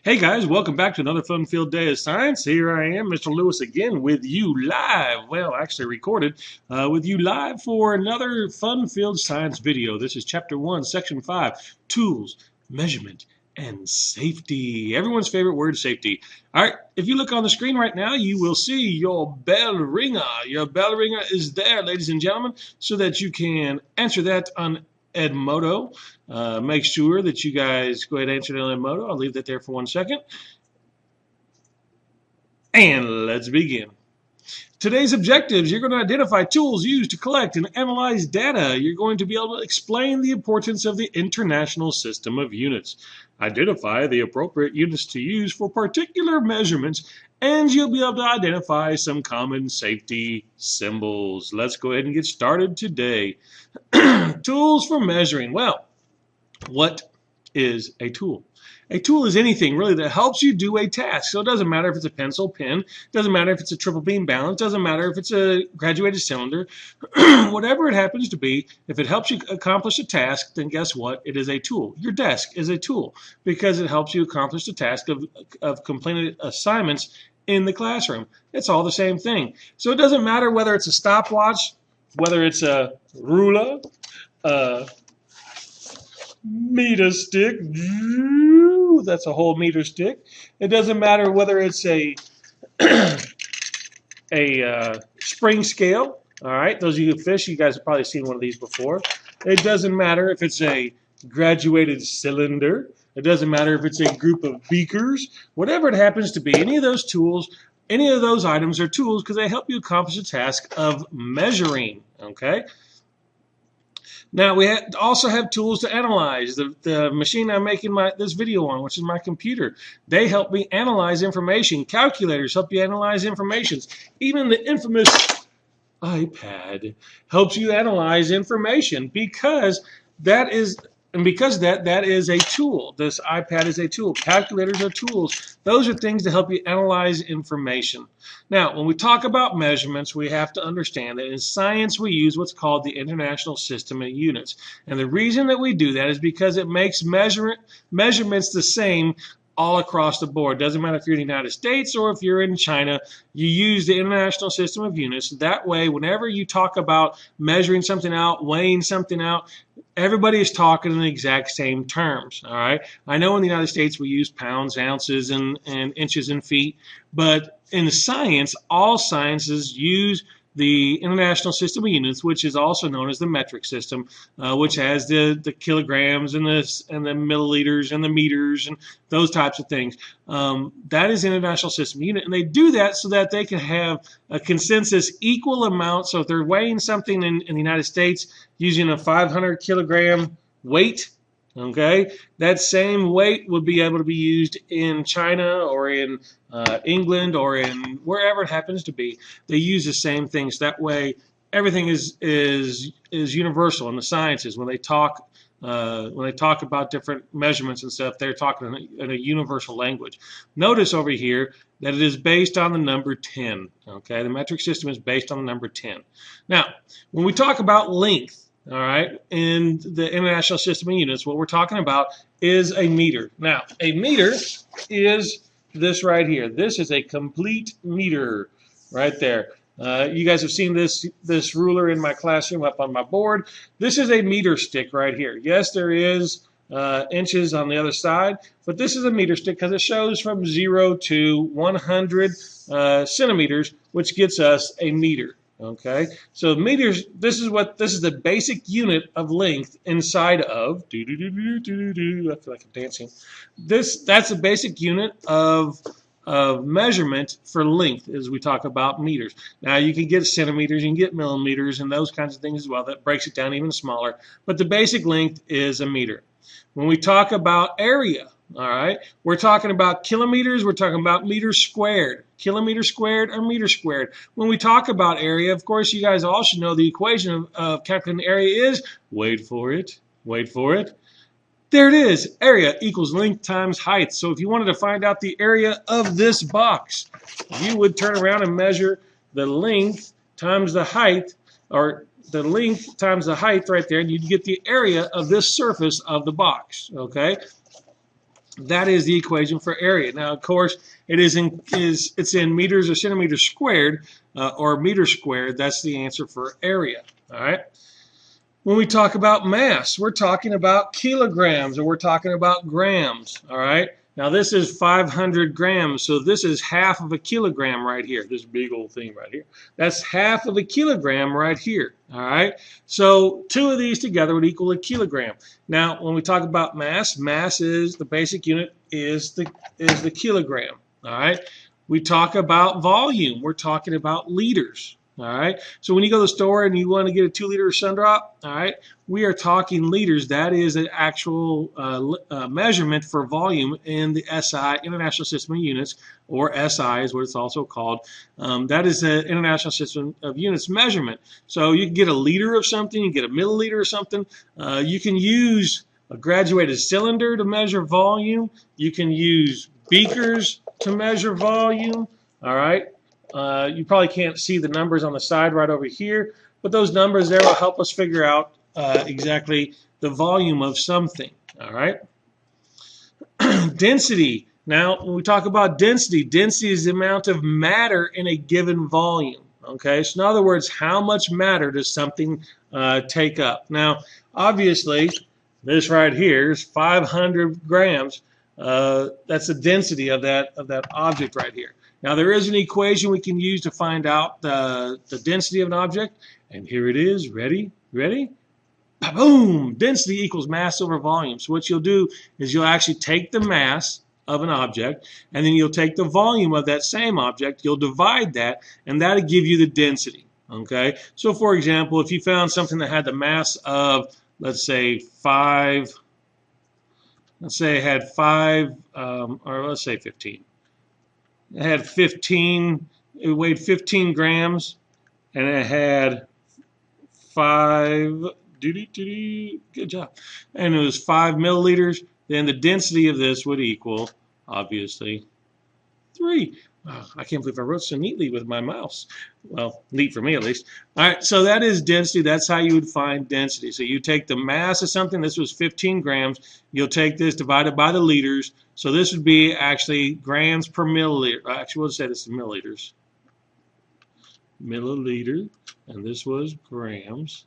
Hey guys, welcome back to another fun-filled day of science. Here I am, Mr. Lewis, again with you live. Well, actually recorded with you live for another fun-filled science video. This is Chapter 1, Section 5, Tools, Measurement, and Safety. Everyone's favorite word, safety. All right, if you look on the screen right now, you will see your bell ringer. Your bell ringer is there, ladies and gentlemen, so that you can answer that on Edmodo. Make sure that you guys go ahead and answer it on Edmodo. I'll leave that there for 1 second. And let's begin. Today's objectives, you're going to identify tools used to collect and analyze data. You're going to be able to explain the importance of the International System of Units. Identify the appropriate units to use for particular measurements, and you'll be able to identify some common safety symbols. Let's go ahead and get started today. Tools for measuring. Well, what is a tool? A tool is anything really that helps you do a task. So it doesn't matter if it's a pencil, pen, it doesn't matter if it's a triple beam balance, it doesn't matter if it's a graduated cylinder, whatever it happens to be, if it helps you accomplish a task, then guess what? It is a tool. Your desk is a tool because it helps you accomplish the task of completing assignments in the classroom. It's all the same thing. So it doesn't matter whether it's a stopwatch, whether it's a ruler, meter stick, that's a whole meter stick. It doesn't matter whether it's a spring scale. All right, those of you who fish, you guys have probably seen one of these before. It doesn't matter if it's a graduated cylinder. It doesn't matter if it's a group of beakers. Whatever it happens to be, any of those tools, any of those items are tools because they help you accomplish the task of measuring. Okay. Now, we also have tools to analyze. The machine I'm making this video on, which is my computer, they help me analyze information. Calculators help you analyze information. Even the infamous iPad helps you analyze information because that is a tool. This iPad is a tool. Calculators are tools. Those are things to help you analyze information. Now, when we talk about measurements, we have to understand that in science we use what's called the International System of Units. And the reason that we do that is because it makes measurements the same all across the board. Doesn't matter if you're in the United States or if you're in China, you use the International System of Units. That way, whenever you talk about measuring something out, weighing something out, everybody is talking in the exact same terms. All right. I know in the United States we use pounds, ounces, and inches and feet, but in science, all sciences use the International System of Units, which is also known as the metric system, which has the kilograms and the milliliters and the meters and those types of things. That is the International System of Unit, and they do that so that they can have a consensus equal amount. So if they're weighing something in the United States using a 500 kilogram weight, okay, that same weight would be able to be used in China or in England or in wherever it happens to be. They use the same things. That way, everything is universal in the sciences. When they talk about different measurements and stuff, they're talking in a universal language. Notice over here that it is based on the number 10. Okay, the metric system is based on the number 10. Now, when we talk about length, all right, in the International System of Units, what we're talking about is a meter. Now, a meter is this right here. This is a complete meter right there. You guys have seen this ruler in my classroom up on my board. This is a meter stick right here. Yes, there is inches on the other side, but this is a meter stick because it shows from 0 to 100 centimeters, which gets us a meter. Okay, so meters. This is the basic unit of length inside of. I feel like I'm dancing. That's a basic unit of measurement for length as we talk about meters. Now you can get centimeters, you can get millimeters, and those kinds of things as well. That breaks it down even smaller. But the basic length is a meter. When we talk about area, all right, we're talking about kilometers, we're talking about meters squared. Kilometer squared or meter squared. When we talk about area, of course, you guys all should know the equation of calculating area is, wait for it, there it is. Area equals length times height. So if you wanted to find out the area of this box, you would turn around and measure the length times the height, or the length times the height right there, and you'd get the area of this surface of the box, okay? That is the equation for area. Now, of course, it's in meters or centimeters squared or meters squared. That's the answer for area. All right. When we talk about mass, we're talking about kilograms or we're talking about grams. All right. Now, this is 500 grams, so this is half of a kilogram right here. This big old thing right here. That's half of a kilogram right here. All right. So two of these together would equal a kilogram. Now, when we talk about mass, mass is the basic unit is the kilogram. All right. We talk about volume. We're talking about liters. All right. So when you go to the store and you want to get a 2-liter Sundrop, all right, we are talking liters. That is an actual measurement for volume in the SI, International System of Units, or SI is what it's also called. That is the International System of Units measurement. So you can get a liter of something, you can get a milliliter or something. You can use a graduated cylinder to measure volume. You can use beakers to measure volume. All right. You probably can't see the numbers on the side right over here, but those numbers there will help us figure out exactly the volume of something. All right. Density. Now, when we talk about density, density is the amount of matter in a given volume. Okay, so in other words, how much matter does something take up? Now, obviously, this right here is 500 grams. That's the density of that object right here. Now, there is an equation we can use to find out the density of an object, and here it is. Ready? Ready? Boom! Density equals mass over volume. So what you'll do is you'll actually take the mass of an object, and then you'll take the volume of that same object, you'll divide that, and that'll give you the density. Okay? So, for example, if you found something that had the mass of, let's say, 5, let's say it had 5, or let's say 15. It had 15, it weighed 15 grams, and it had 5, good job, and it was 5 milliliters, then the density of this would equal, obviously, 3. Oh, I can't believe I wrote so neatly with my mouse. Well, neat for me at least. All right, so that is density. That's how you would find density. So you take the mass of something. This was 15 grams. You'll take this divided by the liters. So this would be actually grams per milliliter. Actually, we'll say this is milliliters. Milliliter, and this was grams.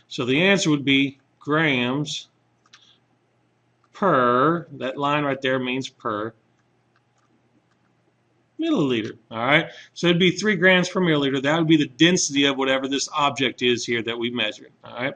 So the answer would be grams per, that line right there means per milliliter. All right, so it'd be 3 grams per milliliter. That would be the density of whatever this object is here that we measured. All right.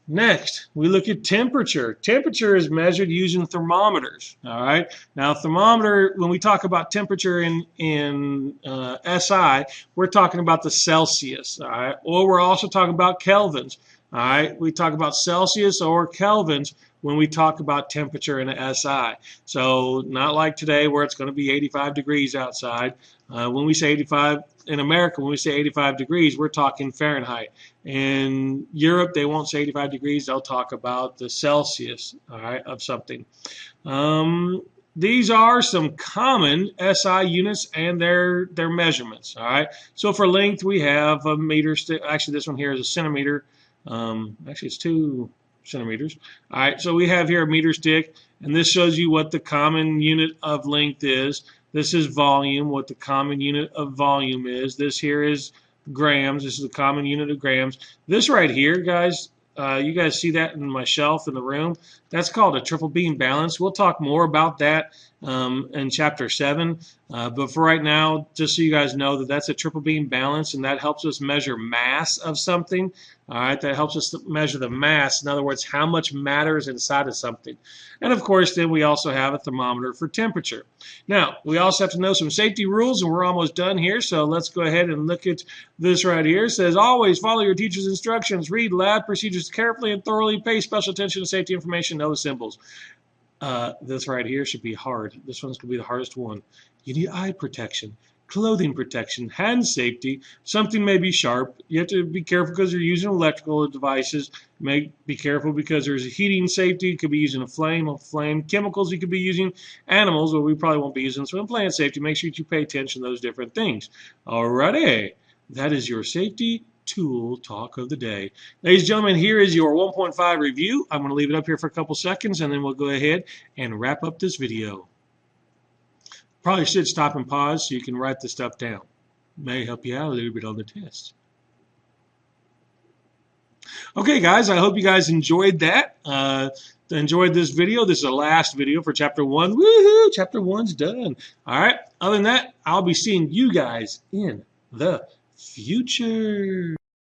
Next, we look at temperature. Temperature is measured using thermometers. All right. Now, thermometer, when we talk about temperature in SI, we're talking about the Celsius. All right. Or we're also talking about kelvins. All right. We talk about Celsius or kelvins when we talk about temperature in a SI. So not like today where it's going to be 85 degrees outside. When we say 85 in America, when we say 85 degrees, we're talking Fahrenheit. In Europe, they won't say 85 degrees. They'll talk about the Celsius, all right, of something. These are some common SI units and their measurements, all right. So for length, we have a meter. Actually, this one here is a centimeter. Actually, it's 2 centimeters. All right, so we have here a meter stick, and this shows you what the common unit of length is. This is volume, what the common unit of volume is. This here is grams. This is the common unit of grams. This right here, guys, you guys see that in my shelf in the room? That's called a triple beam balance. We'll talk more about that in Chapter 7. But for right now, just so you guys know that that's a triple beam balance, and that helps us measure mass of something. All right, that helps us measure the mass. In other words, how much matter is inside of something. And of course, then we also have a thermometer for temperature. Now, we also have to know some safety rules, and we're almost done here. So let's go ahead and look at this right here. It says, always follow your teacher's instructions. Read lab procedures carefully and thoroughly. Pay special attention to safety information. Know the symbols. This right here should be hard. This one's going to be the hardest one. You need eye protection, clothing protection, hand safety. Something may be sharp. You have to be careful because you're using electrical devices. Be careful because there's a heating safety. You could be using a flame. Chemicals, you could be using animals, but we probably won't be using. So in plant safety, make sure you pay attention to those different things. Alrighty, that is your safety tool talk of the day. Ladies and gentlemen, here is your 1.5 review. I'm going to leave it up here for a couple seconds, and then we'll go ahead and wrap up this video. Probably should stop and pause so you can write the stuff down. May help you out a little bit on the test. Okay, guys, I hope you guys enjoyed that. Enjoyed this video. This is the last video for Chapter 1. Woohoo! Chapter 1's done. All right. Other than that, I'll be seeing you guys in the future.